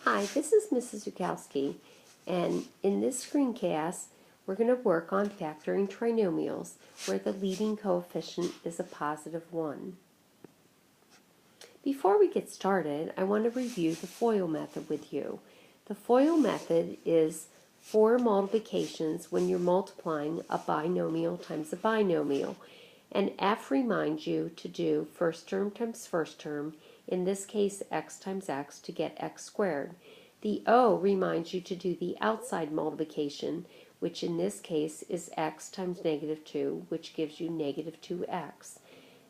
Hi, this is Mrs. Zukowski, and in this screencast, we're going to work on factoring trinomials where the leading coefficient is a positive 1. Before we get started, I want to review the FOIL method with you. The FOIL method is 4 multiplications when you're multiplying a binomial times a binomial, and F reminds you to do first term times first term, in this case x times x, to get x squared. The O reminds you to do the outside multiplication, which in this case is x times negative 2, which gives you negative 2x.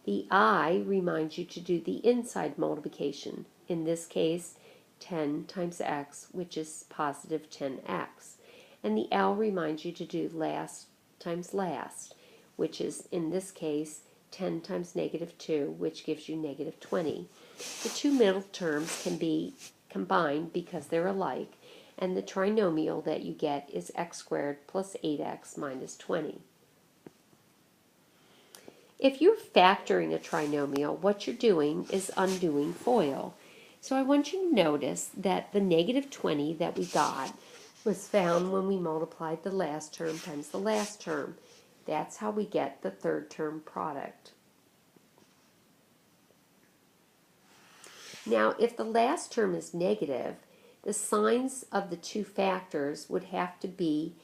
The I reminds you to do the inside multiplication, in this case 10 times x, which is positive 10x. And the L reminds you to do last times last, which is in this case 10 times negative 2, which gives you negative 20. The two middle terms can be combined because they're alike, and the trinomial that you get is x squared plus 8x minus 20. If you're factoring a trinomial, what you're doing is undoing FOIL. So I want you to notice that the negative 20 that we got was found when we multiplied the last term times the last term. That's how we get the third term product. Now, if the last term is negative, the signs of the two factors would have to be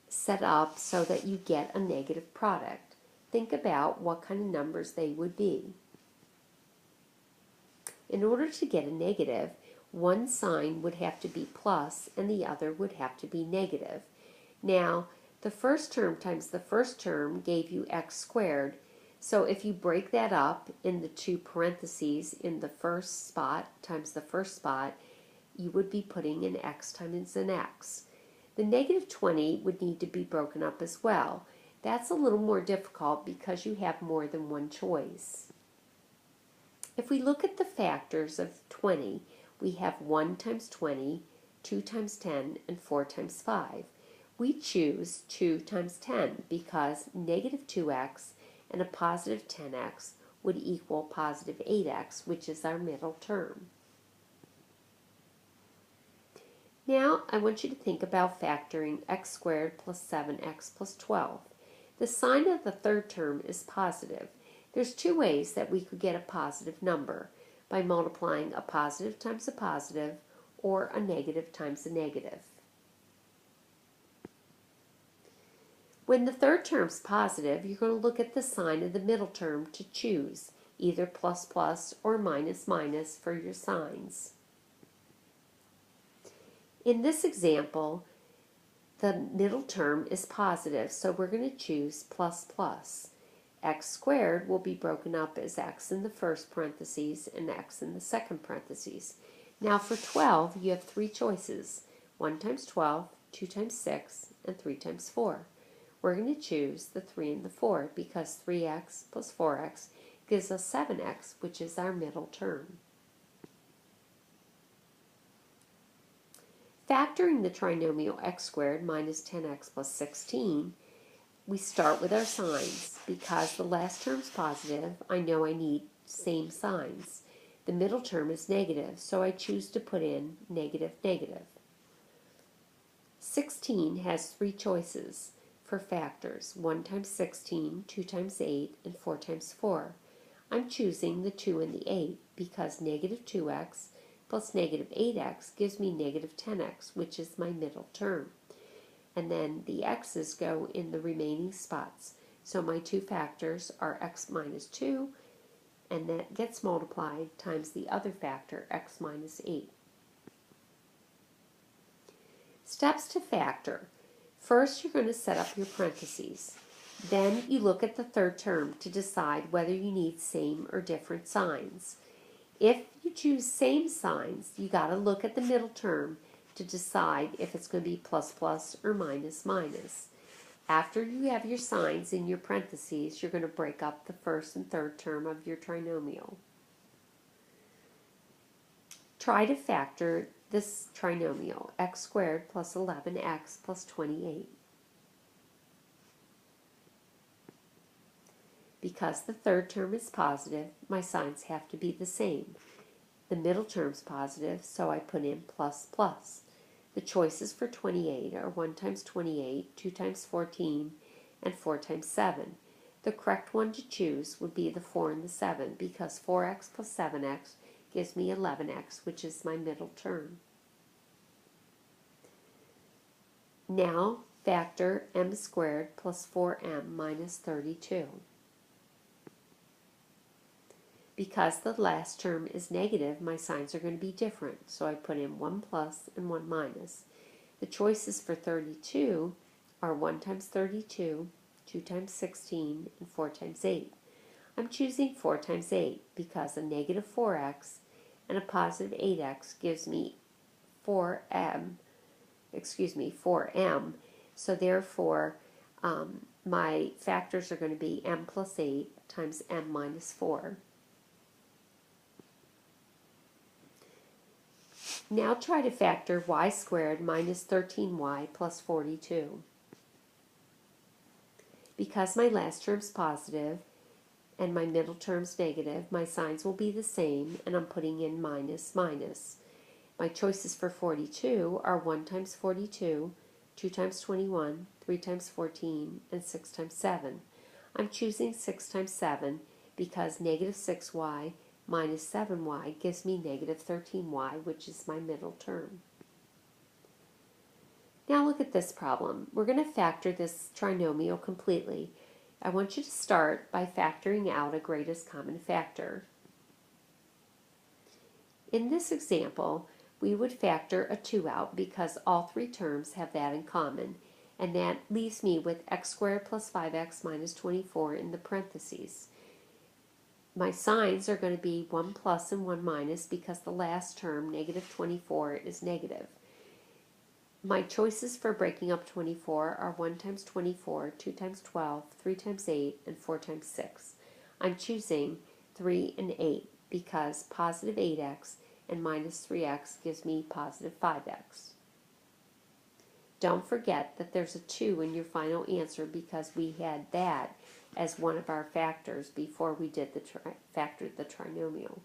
set up so that you get a negative product. Think about what kind of numbers they would be. In order to get a negative, one sign would have to be plus and the other would have to be negative. Now, the first term times the first term gave you x squared. So if you break that up in the two parentheses in the first spot times the first spot, you would be putting an x times an x. The negative 20 would need to be broken up as well. That's a little more difficult because you have more than one choice. If we look at the factors of 20, we have 1 times 20, 2 times 10, and 4 times 5. We choose 2 times 10 because negative 2x and a positive 10x would equal positive 8x, which is our middle term. Now I want you to think about factoring x squared plus 7x plus 12. The sign of the third term is positive. There's two ways that we could get a positive number, by multiplying a positive times a positive or a negative times a negative. When the third term's positive, you're going to look at the sign of the middle term to choose, either plus plus or minus minus for your signs. In this example, the middle term is positive, so we're going to choose plus plus. X squared will be broken up as x in the first parentheses and x in the second parentheses. Now for 12, you have three choices, 1 times 12, 2 times 6, and 3 times 4. We're going to choose the 3 and the 4 because 3x plus 4x gives us 7x, which is our middle term. Factoring the trinomial x squared minus 10x plus 16, we start with our signs. Because the last term is positive, I know I need same signs. The middle term is negative, so I choose to put in negative, negative. 16 has three choices for factors, 1 times 16, 2 times 8, and 4 times 4. I'm choosing the 2 and the 8 because negative 2x plus negative 8x gives me negative 10x, which is my middle term. And then the x's go in the remaining spots. So my two factors are x minus 2, and that gets multiplied times the other factor, x minus 8. Steps to factor. First, you're going to set up your parentheses. Then you look at the third term to decide whether you need same or different signs. If you choose same signs, you got to look at the middle term to decide if it's going to be plus plus or minus minus. After you have your signs in your parentheses, you're going to break up the first and third term of your trinomial. Try to factor this trinomial, x squared plus 11x plus 28. Because the third term is positive, my signs have to be the same. The middle term's positive, so I put in plus plus. The choices for 28 are 1 times 28, 2 times 14, and 4 times 7. The correct one to choose would be the 4 and the 7 because 4x plus 7x gives me 11x, which is my middle term. Now factor m squared plus 4m minus 32. Because the last term is negative, my signs are going to be different, so I put in 1 plus and 1 minus. The choices for 32 are 1 times 32, 2 times 16, and 4 times 8. I'm choosing 4 times 8 because a negative 4x and a positive 8x gives me 4m, so therefore my factors are going to be m plus 8 times m minus 4. Now try to factor y squared minus 13y plus 42. Because my last term's positive and my middle term's negative, my signs will be the same, and I'm putting in minus minus. My choices for 42 are 1 times 42, 2 times 21, 3 times 14, and 6 times 7. I'm choosing 6 times 7 because negative 6y minus 7y gives me negative 13y, which is my middle term. Now look at this problem. We're going to factor this trinomial completely. I want you to start by factoring out a greatest common factor. In this example, we would factor a 2 out because all three terms have that in common, and that leaves me with x squared plus 5x minus 24 in the parentheses. My signs are going to be 1 plus and 1 minus because the last term, negative 24, is negative. My choices for breaking up 24 are 1 times 24, 2 times 12, 3 times 8, and 4 times 6. I'm choosing 3 and 8 because positive 8x and minus 3x gives me positive 5x. Don't forget that there's a 2 in your final answer because we had that as one of our factors before we did factored the trinomial.